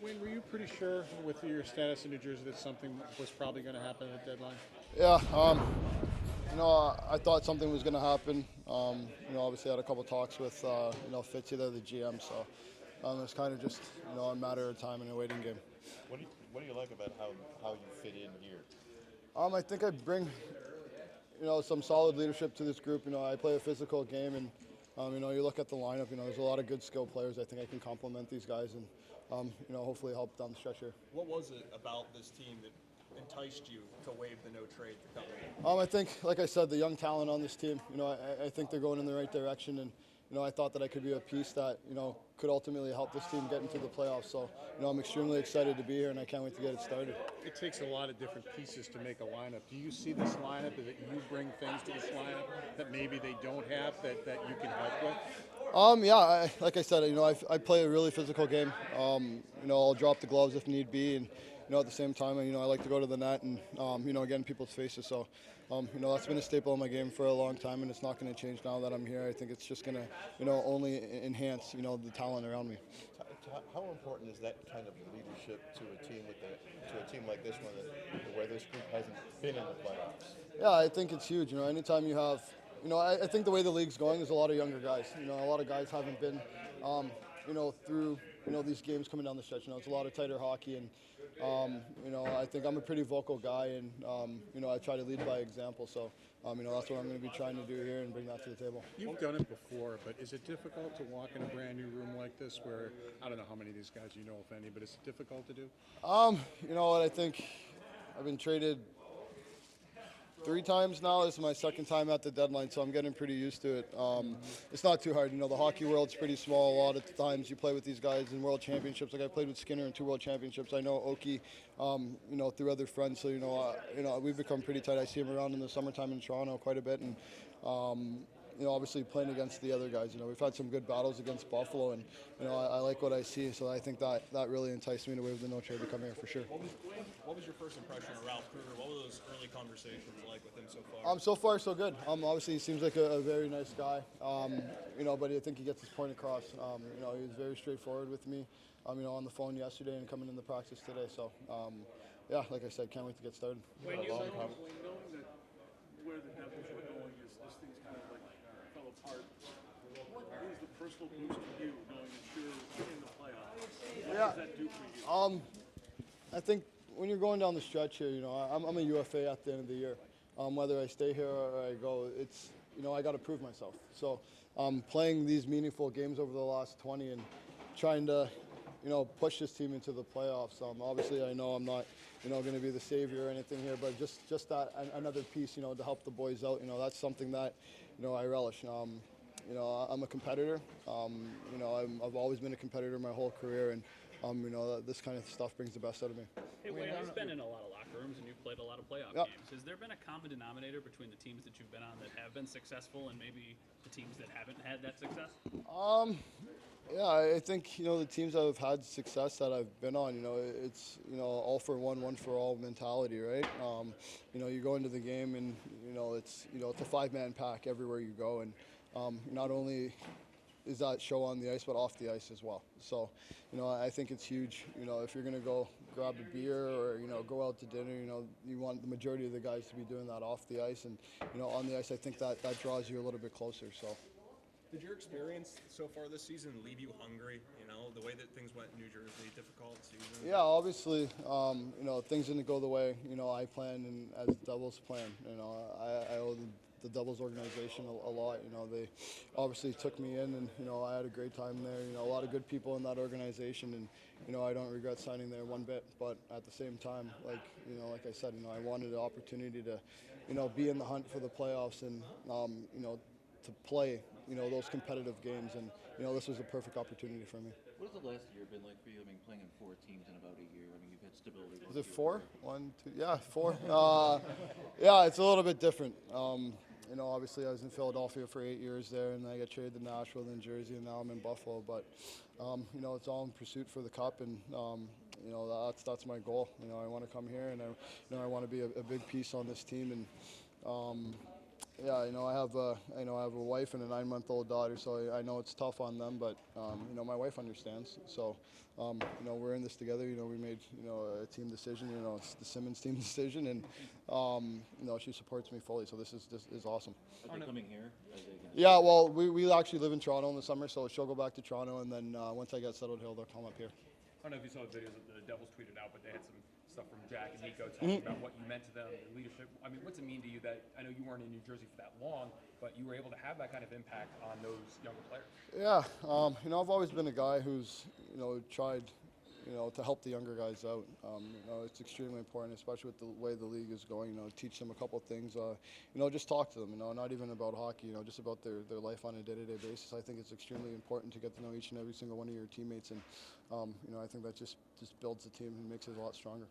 Wayne, were you pretty sure with your status in New Jersey that something was probably going to happen at the deadline? Yeah, I thought something was going to happen. Obviously I had a couple talks with, Fitzy, the GM, so it was kind of just, a matter of time and a waiting game. What do you like about how you fit in here? I think I bring, some solid leadership to this group. I play a physical game, and you look at the lineup. There's a lot of good skill players. I think I can complement these guys, and hopefully help down the stretch here. What was it about this team that enticed you to waive the no trade for coming? I think, like I said, the young talent on this team. I think they're going in the right direction, and I thought that I could be a piece that could ultimately help this team get into the playoffs. So I'm extremely excited to be here, and I can't wait to get it started. It takes a lot of different pieces to make a lineup. Do you see this lineup that you bring things to this lineup that maybe they don't have that you can help with? Like I said, I play a really physical game. I'll drop the gloves if need be, and at the same time, I like to go to the net and get in people's faces. So, that's been a staple of my game for a long time, and it's not going to change now that I'm here. I think it's just going to, only enhance, the talent around me. How important is that kind of leadership to a team like this one, where this group hasn't been in the playoffs? Yeah, I think it's huge. Anytime you have, I think the way the league's going is a lot of younger guys. A lot of guys haven't been, through, these games coming down the stretch. It's a lot of tighter hockey, and I think I'm a pretty vocal guy, and I try to lead by example. So, that's what I'm going to be trying to do here and bring that to the table. You've done it before, but is it difficult to walk in a brand new room like this where, I don't know how many of these guys you know, if any, but is it difficult to do? I think I've been traded 3 times now. This is my second time at the deadline, so I'm getting pretty used to it. It's not too hard. The hockey world's pretty small. A lot of times you play with these guys in world championships. Like I played with Skinner in 2 world championships. I know Oki, through other friends. So we've become pretty tight. I see him around in the summertime in Toronto quite a bit, and obviously playing against the other guys. We've had some good battles against Buffalo, and I like what I see. So I think that really enticed me to waive the no trade to come here for sure. What was your first impression of Ralph Kruger? What were those early conversations like with him so far? So far, so good. Obviously, he seems like a very nice guy. But I think he gets his point across. He was very straightforward with me. On the phone yesterday and coming in the practice today. So, like I said, can't wait to get started. Knowing that where the Devils were going, this thing's kind of like fell apart. What is the personal boost for you knowing that you're in the playoffs? What does that do for you? I think when you're going down the stretch here, I'm a UFA at the end of the year. Whether I stay here or I go, it's I got to prove myself. So, playing these meaningful games over the last 20 and trying to push this team into the playoffs. Obviously, I know I'm not, going to be the savior or anything here, but just that another piece, to help the boys out. That's something that, I relish. I'm a competitor. I've always been a competitor my whole career, and this kind of stuff brings the best out of me. Hey, Wayne, you've been in a lot of locker rooms and you've played a lot of playoff games. Has there been a common denominator between the teams that you've been on that have been successful and maybe the teams that haven't had that success? I think the teams that have had success that I've been on, it's all for one, one for all mentality, right? You go into the game and it's a 5-man pack everywhere you go, and not only is that show on the ice, but off the ice as well. So, I think it's huge. If you're going to go grab a beer or, go out to dinner, you want the majority of the guys to be doing that off the ice. And, on the ice, I think that draws you a little bit closer. So. Did your experience so far this season leave you hungry? The way that things went in New Jersey, difficult season? Yeah, obviously, things didn't go the way, I planned and as the Devils planned. I owe the Devils organization a lot. They obviously took me in, and I had a great time there. A lot of good people in that organization, and I don't regret signing there one bit. But at the same time, like I said, I wanted the opportunity to be in the hunt for the playoffs and to play those competitive games, and this was a perfect opportunity for me. What has the last year been like for you? Playing in 4 teams in about a year. You've had stability. Is it 4? 1, 2, yeah, 4. It's a little bit different. Obviously I was in Philadelphia for 8 years there, and I got traded to Nashville, then Jersey, and now I'm in Buffalo. But it's all in pursuit for the cup, and that's my goal. I want to come here, and I want to be a big piece on this team, and Yeah, I have a wife and a 9-month-old daughter, so I know it's tough on them. But my wife understands. So we're in this together. We made a team decision. It's the Simmonds team decision, and she supports me fully. So this is awesome. Are they coming here? Are they gonna Yeah, well, we actually live in Toronto in the summer, so she'll go back to Toronto, and then once I get settled here, they'll come up here. I don't know if you saw the videos that the Devils tweeted out, but they had some stuff from Jack and Nico talking about what you meant to them, the leadership. I mean, what's it mean to you that I know you weren't in New Jersey for that long, but you were able to have that kind of impact on those younger players? Yeah, I've always been a guy who's tried to help the younger guys out. It's extremely important, especially with the way the league is going. Teach them a couple of things. Just talk to them. Not even about hockey. Just about their life on a day-to-day basis. I think it's extremely important to get to know each and every single one of your teammates, and I think that just builds the team and makes it a lot stronger.